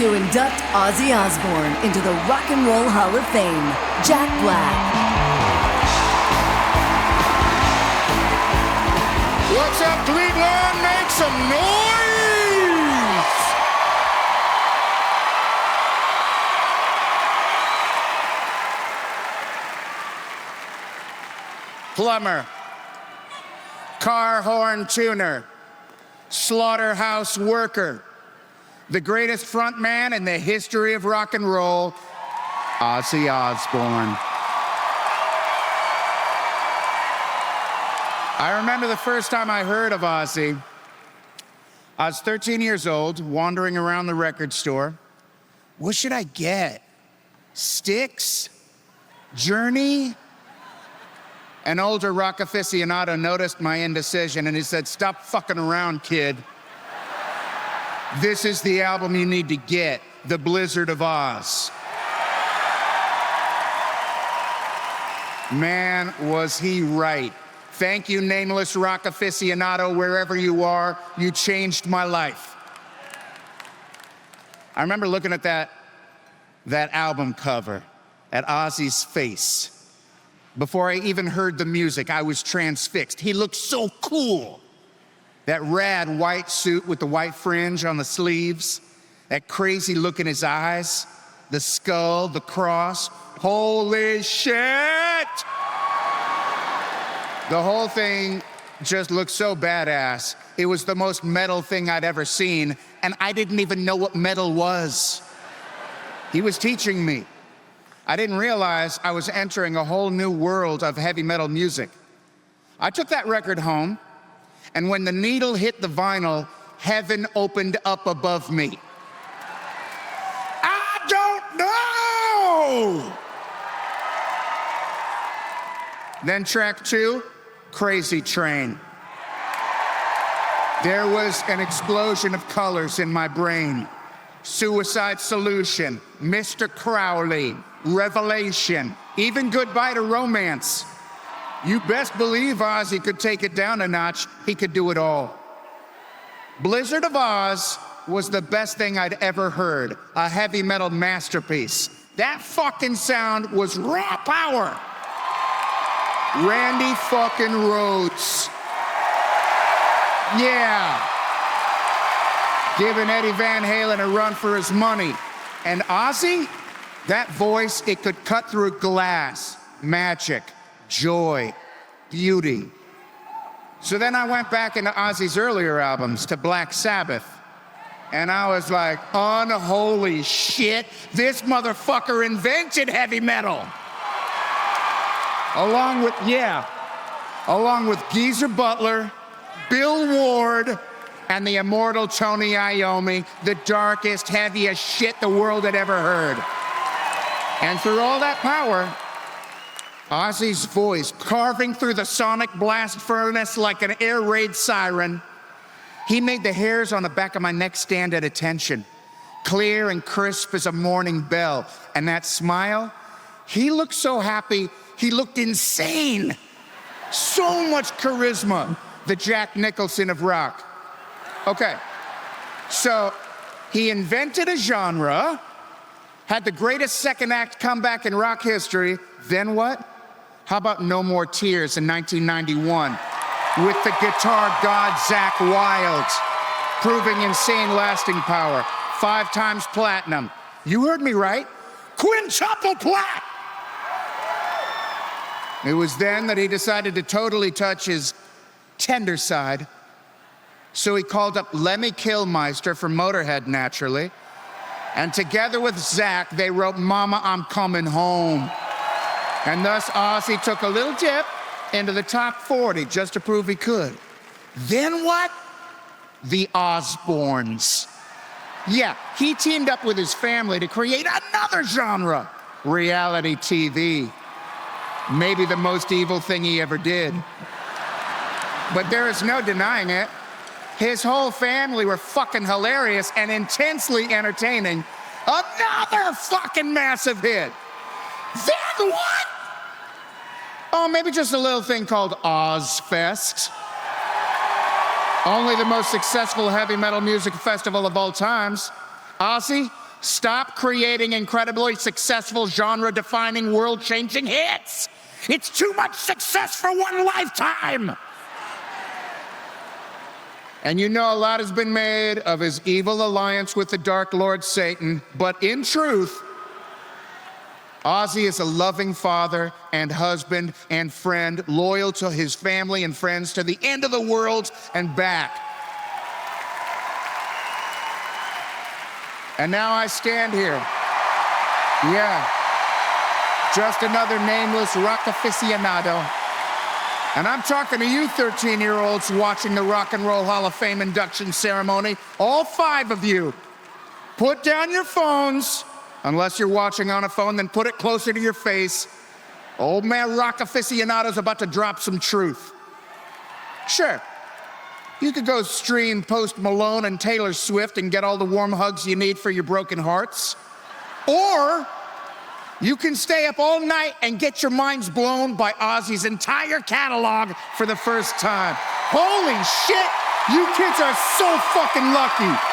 to induct Ozzy Osbourne into the Rock and Roll Hall of Fame, Jack Black. What's up, Cleveland? Make some noise! Plumber, car horn tuner, slaughterhouse worker, the greatest front man in the history of rock and roll, Ozzy Osbourne. I remember the first time I heard of Ozzy. I was 13 years old, wandering around the record store. What should I get? Styx? Journey? An older rock aficionado noticed my indecision and he said, "Stop fucking around, kid. This is the album you need to get, The Blizzard of Oz." Man, was he right. Thank you, nameless rock aficionado, wherever you are. You changed my life. I remember looking at that album cover, at Ozzy's face. Before I even heard the music, I was transfixed. He looked so cool. That rad white suit with the white fringe on the sleeves, that crazy look in his eyes, the skull, the cross. Holy shit! The whole thing just looked so badass. It was the most metal thing I'd ever seen, and I didn't even know what metal was. He was teaching me. I didn't realize I was entering a whole new world of heavy metal music. I took that record home, and when the needle hit the vinyl, heaven opened up above me. I don't know! Then track 2, Crazy Train. There was an explosion of colors in my brain. Suicide Solution, Mr. Crowley, Revelation, even Goodbye to Romance. You best believe Ozzy could take it down a notch. He could do it all. Blizzard of Oz was the best thing I'd ever heard, a heavy metal masterpiece. That fucking sound was raw power. Randy fucking Rhoads. Yeah. Giving Eddie Van Halen a run for his money. And Ozzy, that voice, it could cut through glass. Magic, joy, beauty. So then I went back into Ozzy's earlier albums, to Black Sabbath. And I was like, unholy shit, this motherfucker invented heavy metal. Along with Geezer Butler, Bill Ward, and the immortal Tony Iommi, the darkest, heaviest shit the world had ever heard. And through all that power, Ozzy's voice carving through the sonic blast furnace like an air raid siren, he made the hairs on the back of my neck stand at attention, clear and crisp as a morning bell. And that smile, he looked so happy, he looked insane. So much charisma, the Jack Nicholson of rock. Okay, so he invented a genre, had the greatest second act comeback in rock history. Then what? How about No More Tears in 1991 with the guitar god Zakk Wylde, proving insane lasting power, 5 times platinum. You heard me right, quintuple plat. It was then that he decided to totally touch his tender side. So he called up Lemmy Kilmister from Motorhead, naturally. And together with Zakk, they wrote Mama, I'm Coming Home. And thus Ozzy took a little dip into the top 40 just to prove he could. Then what? The Osbournes. Yeah, he teamed up with his family to create another genre, reality TV. Maybe the most evil thing he ever did. But there is no denying it. His whole family were fucking hilarious and intensely entertaining. Another fucking massive hit. Then what? Oh, maybe just a little thing called Ozfest. Only the most successful heavy metal music festival of all times. Ozzy, Stop creating incredibly successful, genre-defining, world-changing hits. It's too much success for one lifetime. And you know a lot has been made of his evil alliance with the Dark Lord Satan, but in truth, Ozzy is a loving father and husband and friend, loyal to his family and friends to the end of the world and back. And now I stand here. Yeah, just another nameless rock aficionado. And I'm talking to you 13-year-olds watching the Rock and Roll Hall of Fame induction ceremony. All 5 of you. Put down your phones. Unless you're watching on a phone, then put it closer to your face. Old man rock aficionado's about to drop some truth. Sure, you could go stream Post Malone and Taylor Swift and get all the warm hugs you need for your broken hearts. Or you can stay up all night and get your minds blown by Ozzy's entire catalog for the first time. Holy shit, you kids are so fucking lucky.